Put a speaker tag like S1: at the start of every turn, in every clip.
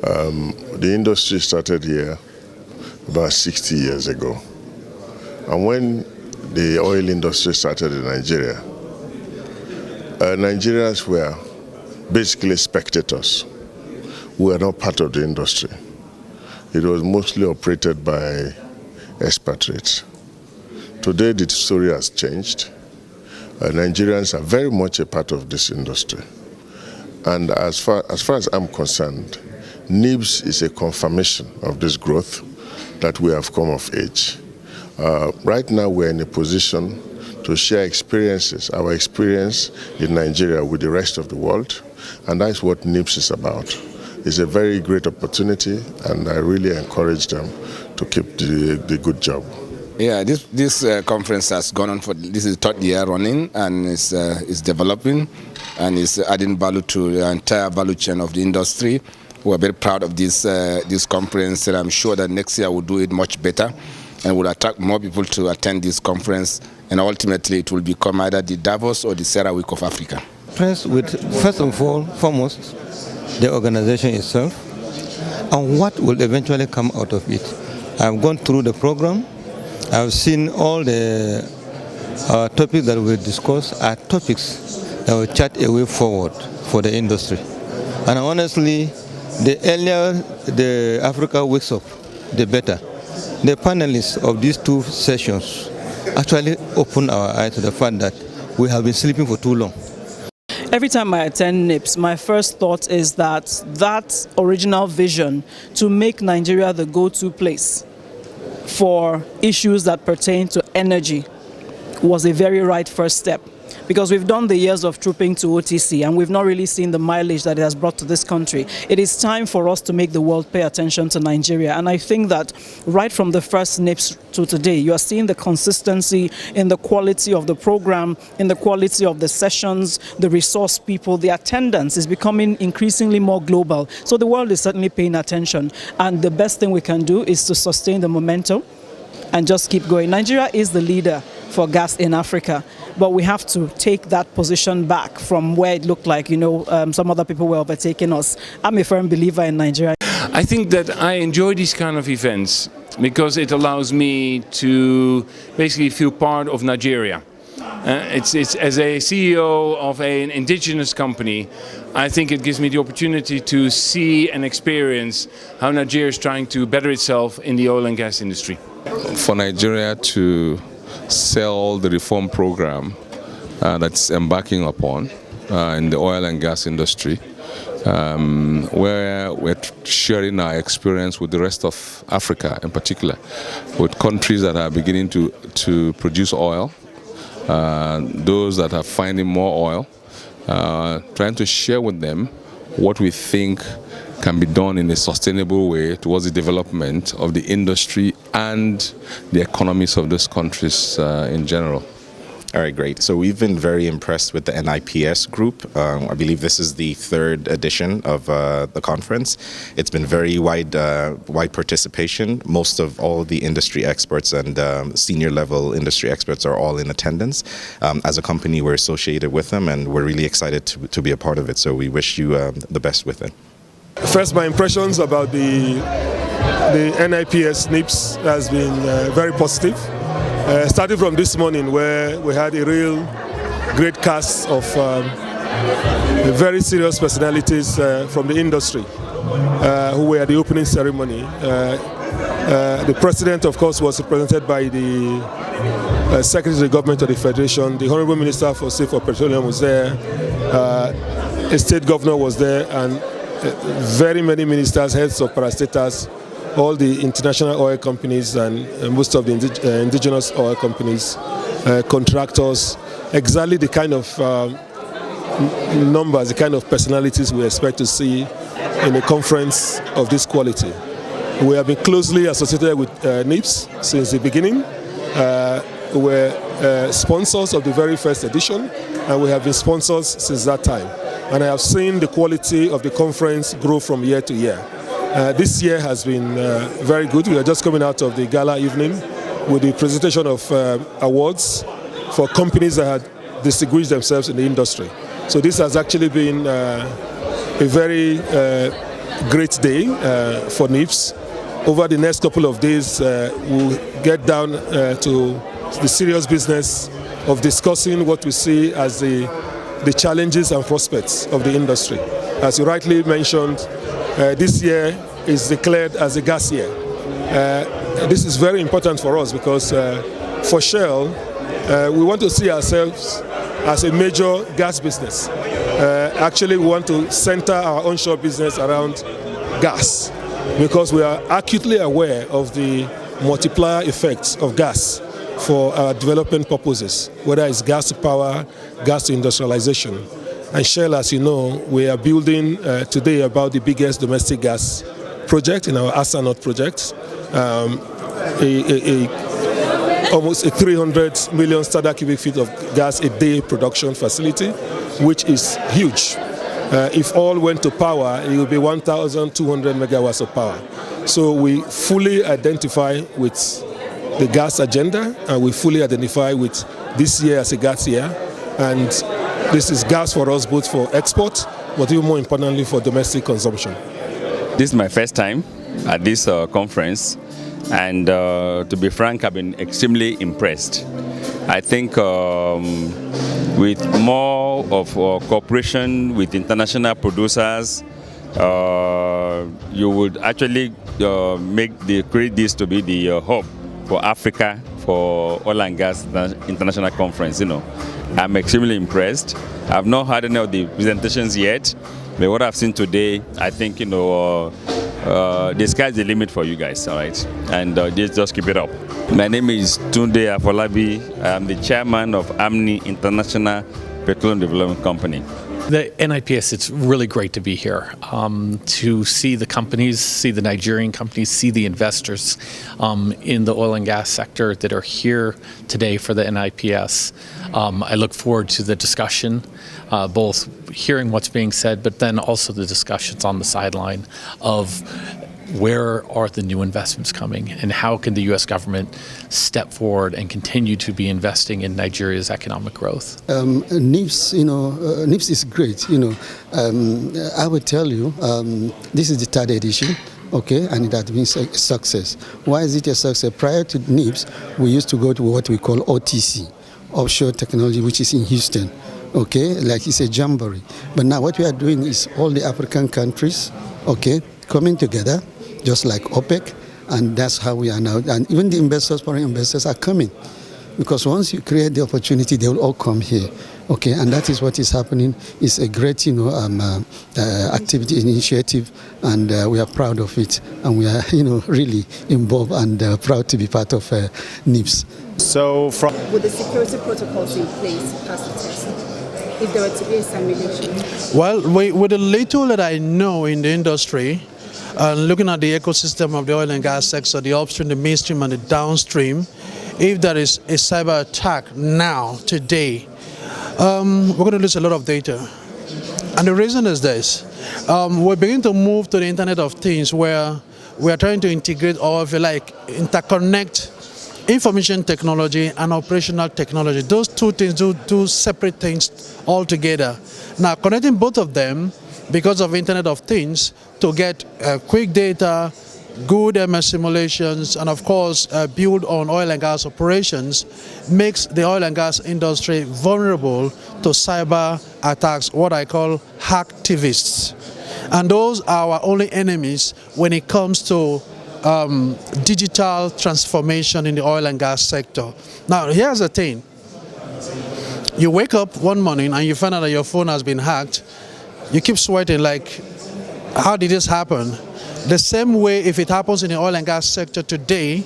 S1: The industry started here about 60 years ago. And when the oil industry started in Nigeria, Nigerians were basically spectators. We were not part of the industry. It was mostly operated by expatriates. Today the story has changed. Nigerians are very much a part of this industry. And as far as I'm concerned, NIBSS is a confirmation of this growth that we have come of age. Right now we're in a position to share experiences, our experience in Nigeria with the rest of the world, and that's what NIBSS is about. It's a very great opportunity, and I really encourage them to keep the good job.
S2: Yeah, this conference has gone on for, this is the third year running, and it's developing and it's adding value to the entire value chain of the industry. We're very proud of this conference, and I'm sure that next year we'll do it much better and will attract more people to attend this conference, and ultimately it will become either the Davos or the CERAWeek of Africa.
S3: First and foremost, the organization itself and what will eventually come out of it. I've gone through the program. I've seen all the topics that we discuss are topics that will chart a way forward for the industry. And honestly, the earlier the Africa wakes up, the better. The panelists of these two sessions actually open our eyes to the fact that we have been sleeping for too long.
S4: Every time I attend NIBSS, my first thought is that original vision to make Nigeria the go-to place for issues that pertain to energy was a very right first step. Because we've done the years of trooping to OTC and we've not really seen the mileage that it has brought to this country. It is time for us to make the world pay attention to Nigeria. And I think that right from the first NIBSS to today, you are seeing the consistency in the quality of the program, in the quality of the sessions, the resource people, the attendance is becoming increasingly more global. So the world is certainly paying attention. And the best thing we can do is to sustain the momentum and just keep going. Nigeria is the leader for gas in Africa, but we have to take that position back from where it looked like, some other people were overtaking us. I'm a firm believer in Nigeria.
S5: I think that I enjoy these kind of events because it allows me to basically feel part of Nigeria. It's as a CEO of an indigenous company, I think it gives me the opportunity to see and experience how Nigeria is trying to better itself in the oil and gas industry.
S6: For Nigeria to sell the reform program that's embarking upon in the oil and gas industry, where we're sharing our experience with the rest of Africa, in particular, with countries that are beginning to produce oil, those that are finding more oil, trying to share with them what we think can be done in a sustainable way towards the development of the industry and the economies of those countries in general.
S7: All right, great. So we've been very impressed with the NIPS group. I believe this is the third edition of the conference. It's been very wide participation. Most of all the industry experts and senior level industry experts are all in attendance. As a company, we're associated with them, and we're really excited to be a part of it. So we wish you the best with it.
S8: First, my impressions about the NIPS NIBSS has been very positive. Starting from this morning, where we had a real great cast of very serious personalities from the industry who were at the opening ceremony. The president, of course, was represented by the Secretary of the Government of the Federation. The Honorable Minister for State for Petroleum was there. A state governor was there, and very many ministers, heads of parastatals, all the international oil companies and most of the indigenous oil companies, contractors, exactly the kind of numbers, the kind of personalities we expect to see in a conference of this quality. We have been closely associated with NIBSS since the beginning. We're sponsors of the very first edition, and we have been sponsors since that time. And I have seen the quality of the conference grow from year to year. This year has been very good. We are just coming out of the gala evening with the presentation of awards for companies that had distinguished themselves in the industry. So this has actually been a very great day for NIPS. Over the next couple of days, we'll get down to the serious business of discussing what we see as the challenges and prospects of the industry. As you rightly mentioned, this year is declared as a gas year. This is very important for us because for Shell, we want to see ourselves as a major gas business. Actually, we want to center our onshore business around gas because we are acutely aware of the multiplier effects of gas for our development purposes, whether it's gas to power, gas to industrialization. And Shell, as you know, we are building today about the biggest domestic gas project in our Asa North project, almost a 300 million standard cubic feet of gas a day production facility, which is huge. If all went to power, it would be 1,200 megawatts of power. So we fully identify with the gas agenda, and we fully identify with this year as a gas year. And this is gas for us, both for export, but even more importantly for domestic consumption.
S9: This is my first time at this conference, and to be frank, I've been extremely impressed. I think with more of cooperation with international producers, you would actually create this to be the hub for Africa for oil and gas international conference. I'm extremely impressed. I've not had any of the presentations yet, but what I've seen today, I think the sky's the limit for you guys, all right? And just keep it up. My name is Tunde Afolabi. I'm the chairman of AMNI International Petroleum Development Company.
S10: The NIPS, it's really great to be here, to see the companies, see the Nigerian companies, see the investors in the oil and gas sector that are here today for the NIPS. I look forward to the discussion, both hearing what's being said, but then also the discussions on the sideline of where are the new investments coming and how can the U.S. government step forward and continue to be investing in Nigeria's economic growth?
S11: NIPS, NIPS is great. I would tell you, this is the third edition. Okay, and it has been a success. Why is it a success? Prior to NIPS, we used to go to what we call OTC, Offshore Technology, which is in Houston. Okay, like it's a jamboree. But now what we are doing is all the African countries, okay, coming together, just like OPEC, and that's how we are now. And even the investors, foreign investors are coming. Because once you create the opportunity, they will all come here. Okay, and that is what is happening. It's a great, activity, initiative, and we are proud of it. And we are, really involved and proud to be part of NIPS.
S12: So
S13: with the security protocols in place past the test, if there were to be a simulation?
S14: Well, with the little that I know in the industry, looking at the ecosystem of the oil and gas sector, the upstream, the midstream, and the downstream, if there is a cyber attack now, today, we're going to lose a lot of data. And the reason is this. We're beginning to move to the Internet of Things where we are trying to integrate, or if you like, interconnect information technology and operational technology. Those two things do separate things altogether. Now, connecting both of them, because of Internet of Things, to get quick data, good MS simulations, and of course build on oil and gas operations, makes the oil and gas industry vulnerable to cyber attacks, what I call hacktivists. And those are our only enemies when it comes to digital transformation in the oil and gas sector. Now, here's the thing. You wake up one morning and you find out that your phone has been hacked. You keep sweating like, how did this happen? The same way, if it happens in the oil and gas sector today,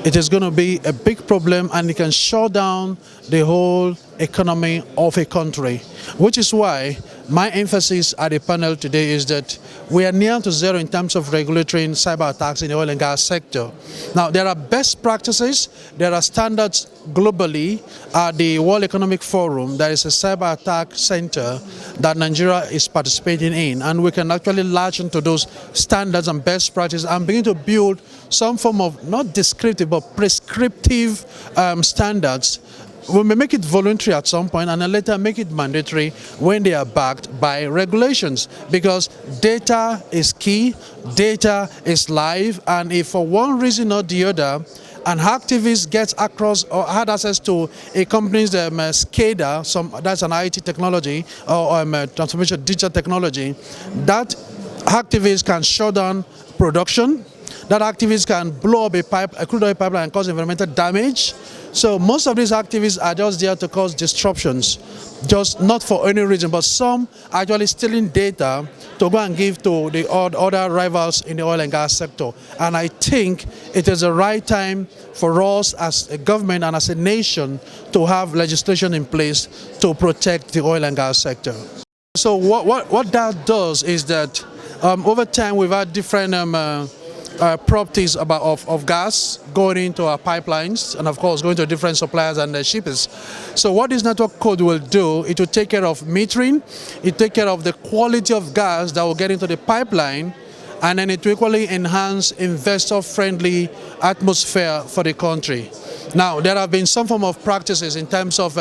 S14: it is going to be a big problem, and it can shut down the whole economy of a country. Which is why my emphasis at the panel today is that we are near to zero in terms of regulatory and cyber attacks in the oil and gas sector. Now, there are best practices, there are standards globally. At the World Economic Forum, there is a cyber attack center that Nigeria is participating in, and we can actually latch into those standards and best practices and begin to build some form of, not descriptive, but prescriptive standards we may make it voluntary at some point and then later make it mandatory when they are backed by regulations, because data is key, data is live, and if for one reason or the other an activist gets across or had access to a company's SCADA, that's an IT technology or transformation digital technology, that activist can shut down production, that activist can blow up a crude oil pipeline and cause environmental damage. So most of these activists are just there to cause disruptions, just not for any reason, but some actually stealing data to go and give to the other rivals in the oil and gas sector. And I think it is the right time for us as a government and as a nation to have legislation in place to protect the oil and gas sector. So what that does is that over time we've had different properties of gas going into our pipelines and of course going to different suppliers and shippers. So what this network code will do, it will take care of metering, it will take care of the quality of gas that will get into the pipeline, and then it will equally enhance investor-friendly atmosphere for the country. Now, there have been some form of practices in terms of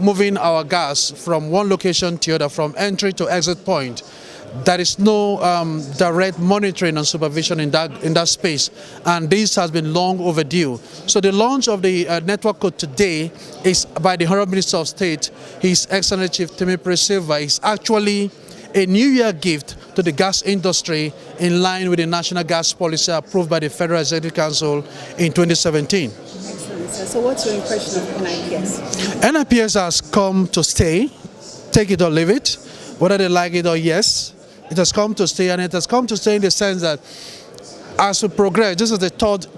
S14: moving our gas from one location to the other, from entry to exit point. There is no direct monitoring and supervision in that space, and this has been long overdue. So the launch of the network code today is by the Honorable Minister of State, His Excellency Chief Temipire Silva. Is actually a New Year gift to the gas industry in line with the National Gas Policy approved by the Federal Executive Council in 2017.
S13: Excellent, sir. So what's your impression of NIPS?
S14: NIPS has come to stay, take it or leave it, whether they like it or yes. It has come to stay, and it has come to stay in the sense that as we progress, this is the third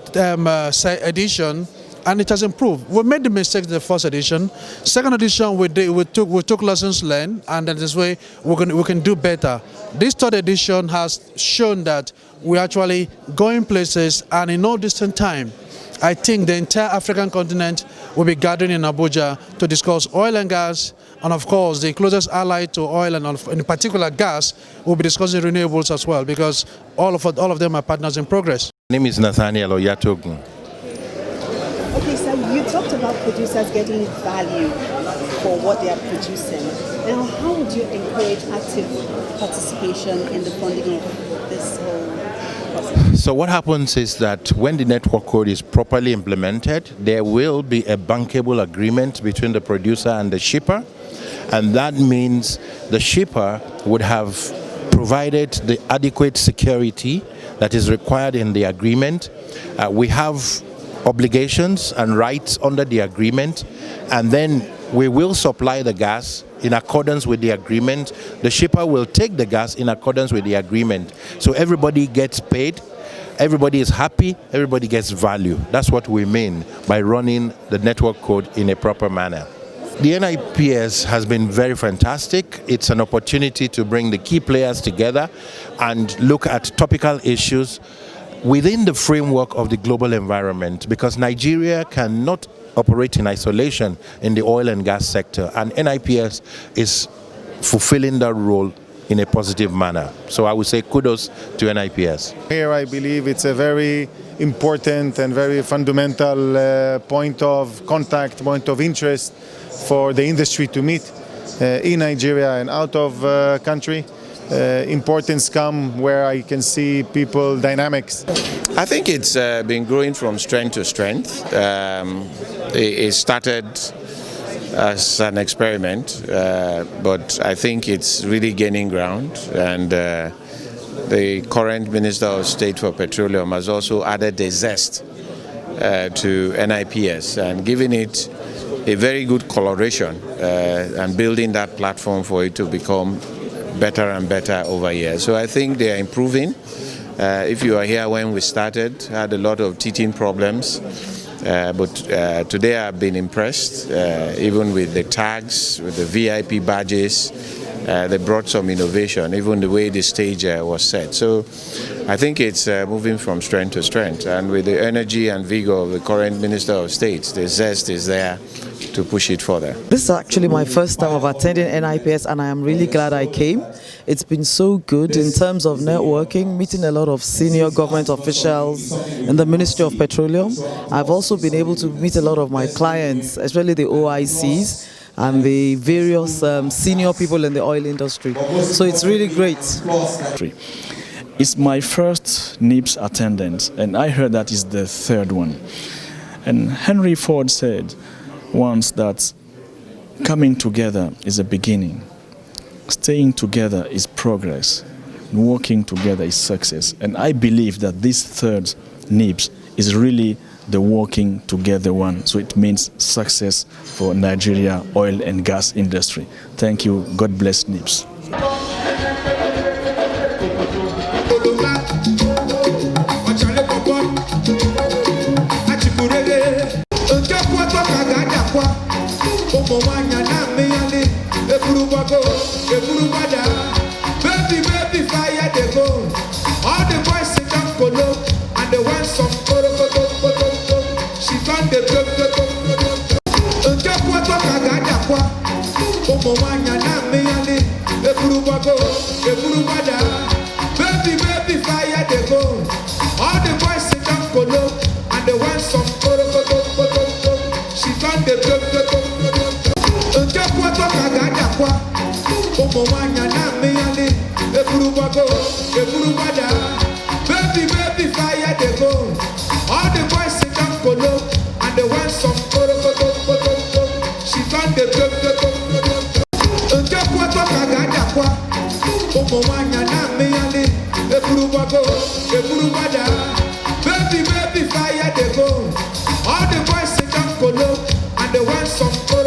S14: edition, and it has improved. We made the mistakes in the first edition. Second edition, we took lessons learned, and in this way, we can do better. This third edition has shown that we're actually going places, and in no distant time, I think the entire African continent will be gathering in Abuja to discuss oil and gas, and of course the closest ally to oil and in particular gas will be discussing renewables as well, because all of them are partners in progress.
S12: My name is Nathaniel Oyatogun.
S13: Okay, so you talked about producers getting value for what they are producing. Now, how would you encourage active participation in the funding of this whole process?
S12: So what happens is that when the network code is properly implemented, there will be a bankable agreement between the producer and the shipper, and that means the shipper would have provided the adequate security that is required in the agreement. We have obligations and rights under the agreement, and then we will supply the gas in accordance with the agreement. The shipper will take the gas in accordance with the agreement. So everybody gets paid, everybody is happy, everybody gets value. That's what we mean by running the network code in a proper manner. The NIPS has been very fantastic. It's an opportunity to bring the key players together and look at topical issues within the framework of the global environment, because Nigeria cannot operate in isolation in the oil and gas sector, and NIPS is fulfilling that role in a positive manner. So I would say kudos to NIPS.
S15: Here I believe it's a very important and very fundamental point of contact, point of interest for the industry to meet in Nigeria and out of country. Importance come where I can see people dynamics.
S16: I think it's been growing from strength to strength. It started as an experiment, but I think it's really gaining ground, and the current Minister of State for Petroleum has also added the zest to NIPS and giving it a very good coloration and building that platform for it to become better and better over years. So I think they are improving. If you are here when we started, had a lot of teething problems, but today I've been impressed, even with the tags, with the VIP badges. They brought some innovation, even the way the stage was set. So I think it's moving from strength to strength, and with the energy and vigor of the current Minister of State, the zest is there push it further.
S17: This is actually my first time of attending NIPS, and I am really glad I came. It's been so good in terms of networking, meeting a lot of senior government officials in the Ministry of Petroleum. I've also been able to meet a lot of my clients, especially the OICs and the various senior people in the oil industry. So it's really great.
S18: It's my first NIPS attendance, and I heard that is the third one. And Henry Ford said once that coming together is a beginning, staying together is progress, and working together is success. And I believe that this third NIPS is really the working together one. So it means success for Nigeria oil and gas industry. Thank you. God bless NIPS.
S19: Baby, fire they go. All the boys sit down colo, and they want some photo. She found the baby, fire they go. All the boys sit down colo, and they want some photo. She found the baby, fire they go. All the boys sit down colo, and they want some photo. She found the baby, fire they go. All the boys sit down colo, and they want some photo.